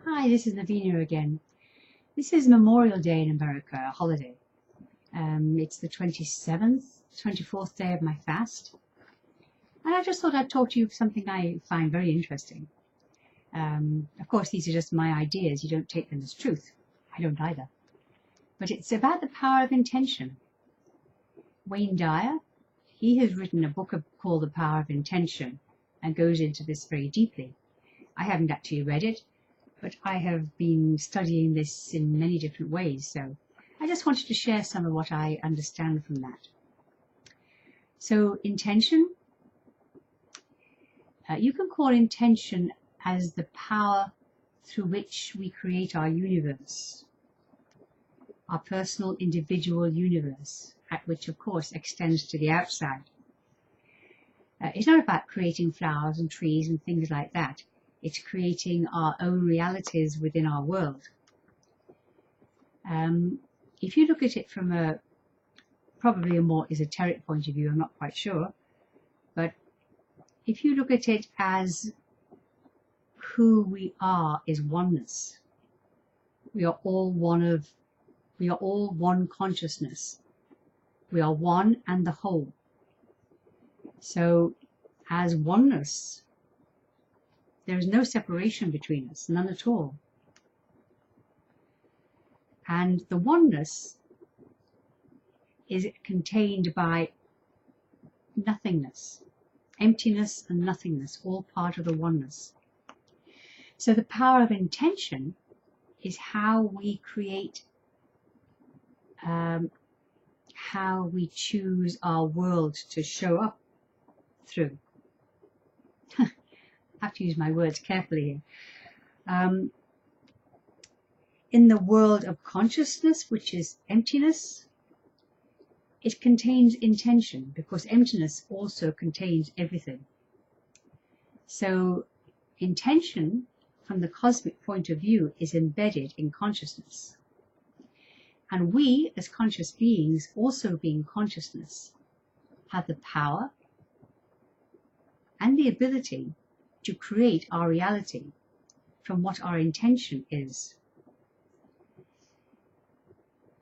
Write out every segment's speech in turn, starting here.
Hi, this is Naveena again. This is Memorial Day in America, a holiday. It's the 24th day of my fast. And I just thought I'd talk to you of something I find very interesting. Of course, these are just my ideas. You don't take them as truth. I don't either. But it's about the power of intention. Wayne Dyer, he has written a book called The Power of Intention and goes into this very deeply. I haven't actually read it, but I have been studying this in many different ways, so I just wanted to share some of what I understand from that. So intention, you can call intention as the power through which we create our universe, our personal individual universe, which of course extends to the outside. It's not about creating flowers and trees and things like that. It's creating our own realities within our world. If you look at it from probably a more esoteric point of view, I'm not quite sure, but if you look at it as who we are is oneness. We are all one consciousness. We are one and the whole. So as oneness, there is no separation between us, none at all. And the oneness is contained by nothingness, emptiness and nothingness, all part of the oneness. So the power of intention is how we create, how we choose our world to show up through. I have to use my words carefully here. In the world of consciousness, which is emptiness, it contains intention, because emptiness also contains everything. So intention, from the cosmic point of view, is embedded in consciousness. And we, as conscious beings, also being consciousness, have the power and the ability to create our reality from what our intention is.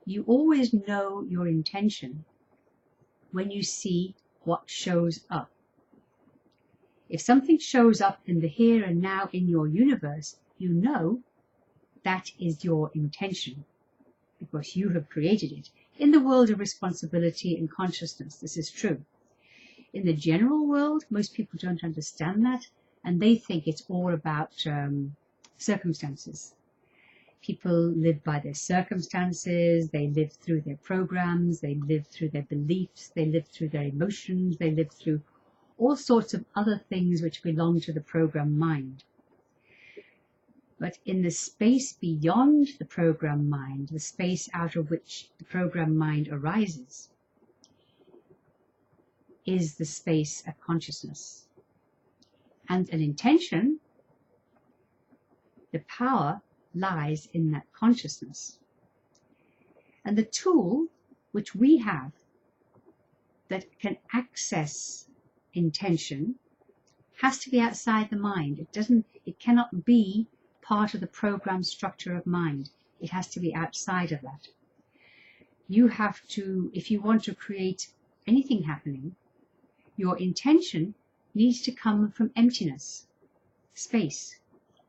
You always know your intention when you see what shows up. If something shows up in the here and now in your universe, you know that is your intention because you have created it. In the world of responsibility and consciousness, this is true. In the general world, most people don't understand that, and they think it's all about circumstances. People live by their circumstances, they live through their programs, they live through their beliefs, they live through their emotions, they live through all sorts of other things which belong to the program mind. But in the space beyond the program mind, the space out of which the program mind arises, is the space of consciousness. And an intention, the power lies in that consciousness. And the tool which we have that can access intention has to be outside the mind. It cannot be part of the program structure of mind. It has to be outside of that. You have to, if you want to create anything happening, your intention needs to come from emptiness, space.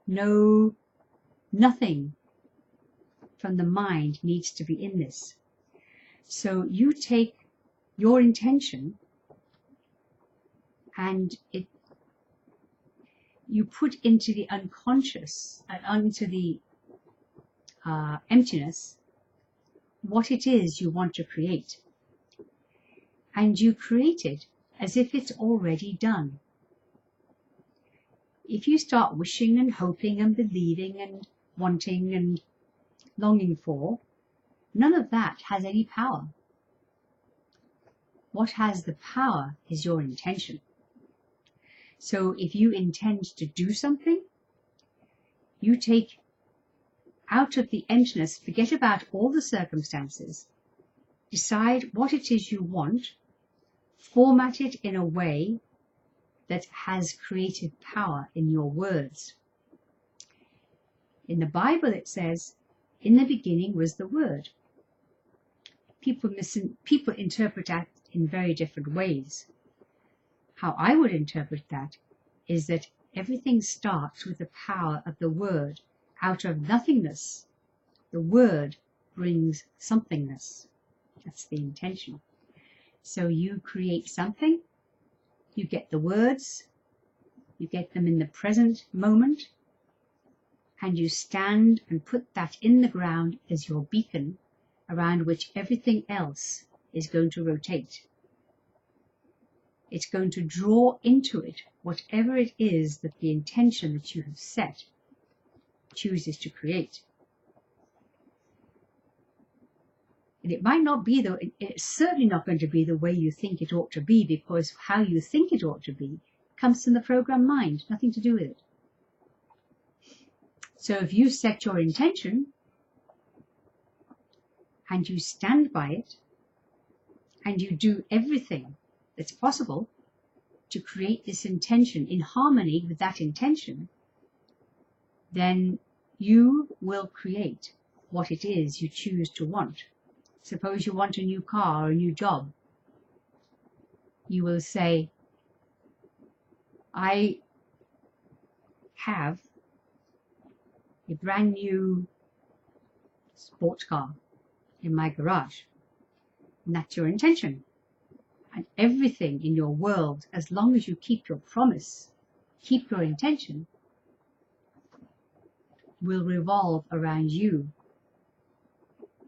Nothing from the mind needs to be in this. So you take your intention and you put into the unconscious, into the emptiness, what it is you want to create. And you create it as if it's already done. If you start wishing and hoping and believing and wanting and longing for, none of that has any power. What has the power is your intention. So if you intend to do something, you take out of the emptiness, forget about all the circumstances, decide what it is you want, format it in a way that has creative power in your words. In the Bible it says, in the beginning was the Word. People interpret that in very different ways. How I would interpret that is that everything starts with the power of the Word. Out of nothingness, the Word brings somethingness. That's the intention. So you create something, you get the words, you get them in the present moment, and you stand and put that in the ground as your beacon around which everything else is going to rotate. It's going to draw into it whatever it is that the intention that you have set chooses to create. And it might not be, though, it's certainly not going to be the way you think it ought to be, because how you think it ought to be comes from the programmed mind, nothing to do with it. So if you set your intention and you stand by it and you do everything that's possible to create this intention in harmony with that intention, then you will create what it is you choose to want. Suppose you want a new car or a new job. You will say, I have a brand new sports car in my garage. And that's your intention. And everything in your world, as long as you keep your promise, keep your intention, will revolve around you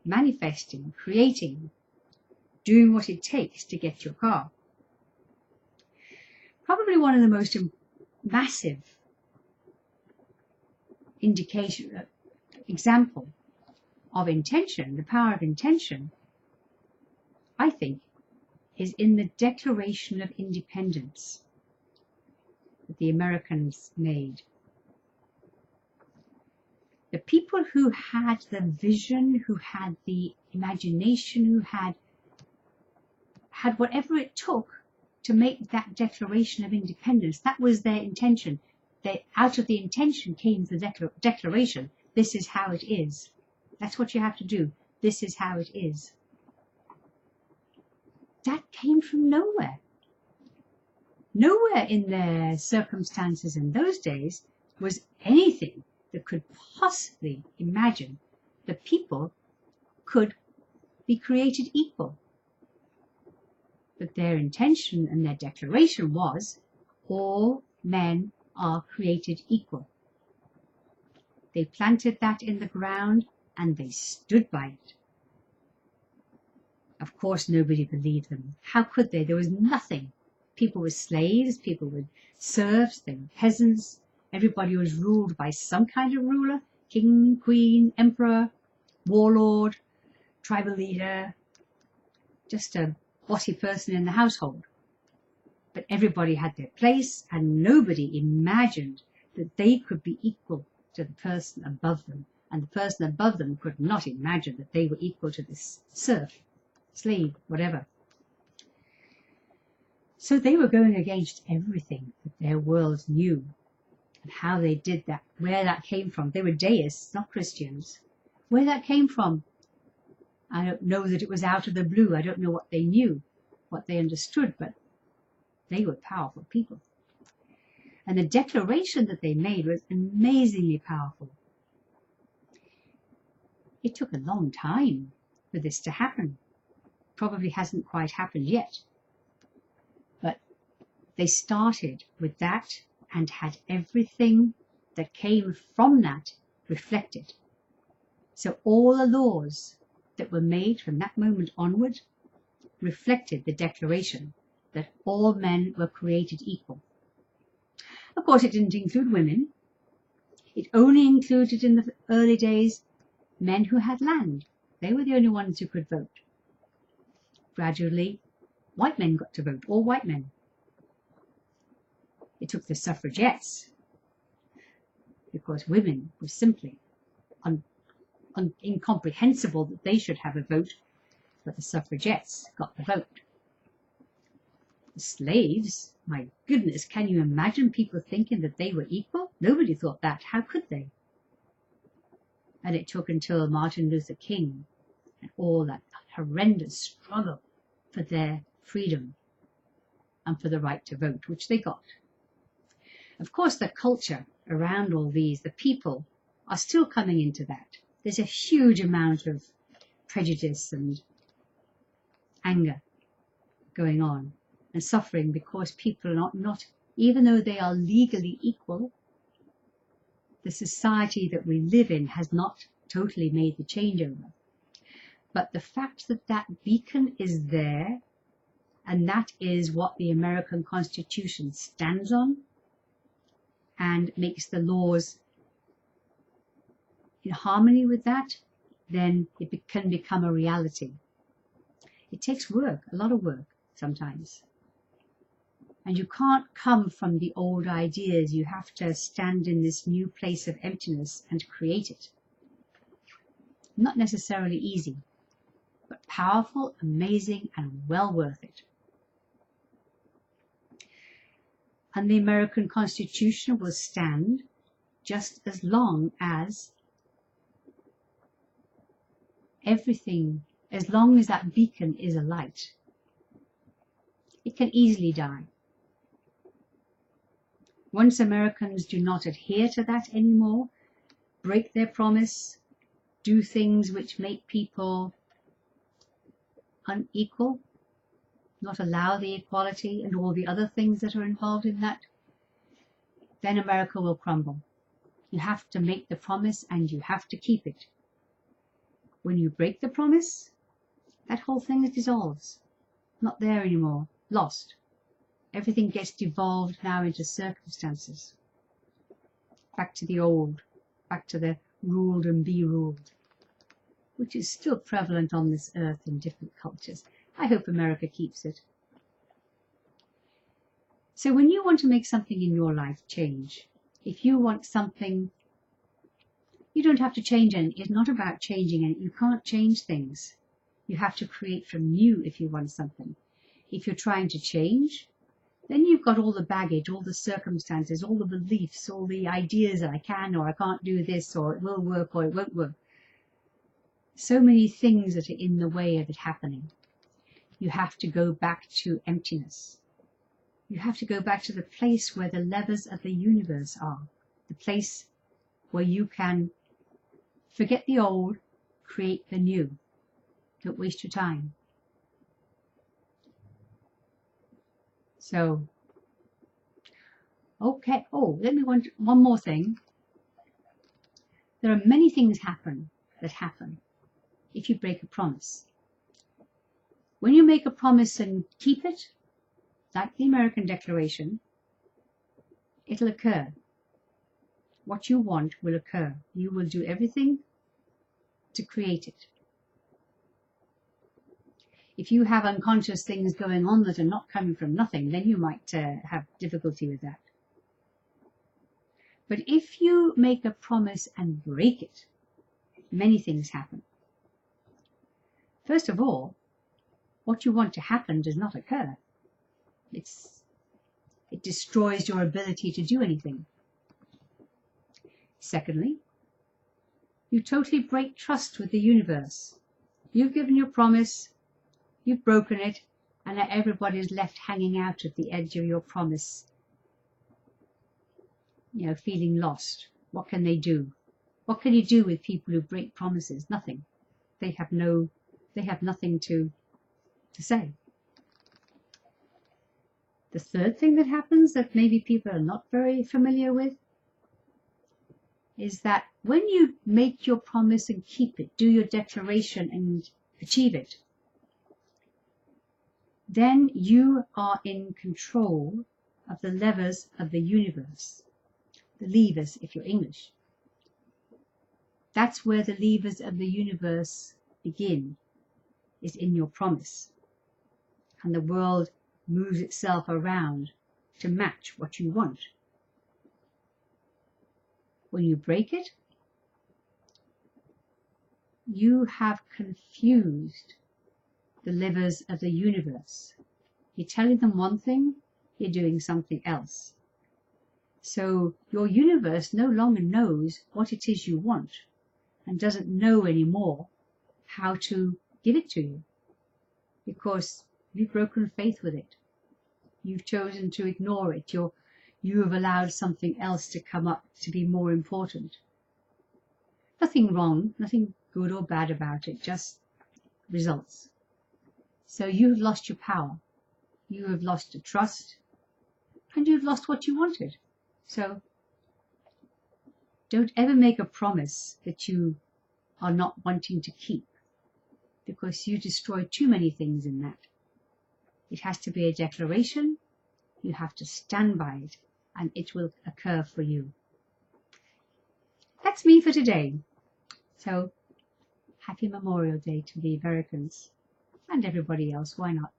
manifesting, creating, doing what it takes to get your car. Probably one of the most massive example of intention, the power of intention, I think, is in the Declaration of Independence that the Americans made. The people who had the vision, who had the imagination, who had whatever it took to make that Declaration of Independence, that was their intention. Out of the intention came the declaration. This is how it is. That's what you have to do. This is how it is. That came from nowhere. Nowhere in their circumstances in those days was anything that could possibly imagine that people could be created equal. But their intention and their declaration was, all men are created equal. They planted that in the ground and they stood by it. Of course, nobody believed them. How could they? There was nothing. People were slaves, people were serfs, they were peasants. Everybody was ruled by some kind of ruler, king, queen, emperor, warlord, tribal leader, just a bossy person in the household. But everybody had their place, and nobody imagined that they could be equal to the person above them, and the person above them could not imagine that they were equal to this serf, slave, whatever. So they were going against everything that their world knew. And how they did that, where that came from. They were deists, not Christians. Where that came from, I don't know that it was out of the blue. I don't know what they knew, what they understood, but they were powerful people. And the declaration that they made was amazingly powerful. It took a long time for this to happen. Probably hasn't quite happened yet. But they started with that and had everything that came from that reflected. So all the laws that were made from that moment onward reflected the declaration that all men were created equal. Of course, it didn't include women. It only included, in the early days, men who had land. They were the only ones who could vote. Gradually, white men got to vote, all white men. It took the suffragettes, because women were simply incomprehensible that they should have a vote, but the suffragettes got the vote. The slaves, my goodness, can you imagine people thinking that they were equal? Nobody thought that. How could they? And it took until Martin Luther King and all that horrendous struggle for their freedom and for the right to vote, which they got. Of course, the culture around all these, the people, are still coming into that. There's a huge amount of prejudice and anger going on and suffering because people are not even though they are legally equal, the society that we live in has not totally made the changeover. But the fact that that beacon is there, and that is what the American Constitution stands on and makes the laws in harmony with that, then it can become a reality. It takes work, a lot of work sometimes. And you can't come from the old ideas. You have to stand in this new place of emptiness and create it. Not necessarily easy, but powerful, amazing, and well worth it. And the American Constitution will stand just as long as everything, as long as that beacon is a light. It can easily die. Once Americans do not adhere to that anymore, break their promise, do things which make people unequal, not allow the equality and all the other things that are involved in that, then America will crumble. You have to make the promise and you have to keep it. When you break the promise, that whole thing dissolves. Not there anymore, lost. Everything gets devolved now into circumstances. Back to the old, back to the ruled and be ruled, which is still prevalent on this earth in different cultures. I hope America keeps it. So when you want to make something in your life change, if you want something, you don't have to change anything. It's not about changing anything. You can't change things. You have to create from new if you want something. If you're trying to change, then you've got all the baggage, all the circumstances, all the beliefs, all the ideas that I can or I can't do this, or it will work or it won't work. So many things that are in the way of it happening. You have to go back to emptiness. You have to go back to the place where the levers of the universe are. The place where you can forget the old, create the new. Don't waste your time. So, okay. Oh, let me one more thing. There are many things that happen if you break a promise. When you make a promise and keep it, like the American Declaration, it'll occur. What you want will occur. You will do everything to create it. If you have unconscious things going on that are not coming from nothing, then you might have difficulty with that. But if you make a promise and break it, many things happen. First of all, what you want to happen does not occur. It destroys your ability to do anything. Secondly, you totally break trust with the universe. You've given your promise, you've broken it, and now everybody's left hanging out at the edge of your promise, feeling lost. What can they do? What can you do with people who break promises? Nothing. They have nothing to say. The third thing that happens that maybe people are not very familiar with is that when you make your promise and keep it, do your declaration and achieve it, then you are in control of the levers of the universe. The levers, if you're English. That's where the levers of the universe begin, is in your promise. And the world moves itself around to match what you want. When you break it, you have confused the levers of the universe. You're telling them one thing, you're doing something else. So your universe no longer knows what it is you want. and doesn't know anymore how to give it to you, because you've broken faith with it. You've chosen to ignore it. You have allowed something else to come up to be more important. Nothing wrong, nothing good or bad about it, just results. So you've lost your power. You have lost your trust, and you've lost what you wanted. So don't ever make a promise that you are not wanting to keep, because you destroy too many things in that. It has to be a declaration. You have to stand by it, and it will occur for you. That's me for today. So happy Memorial Day to the Americans and everybody else. Why not?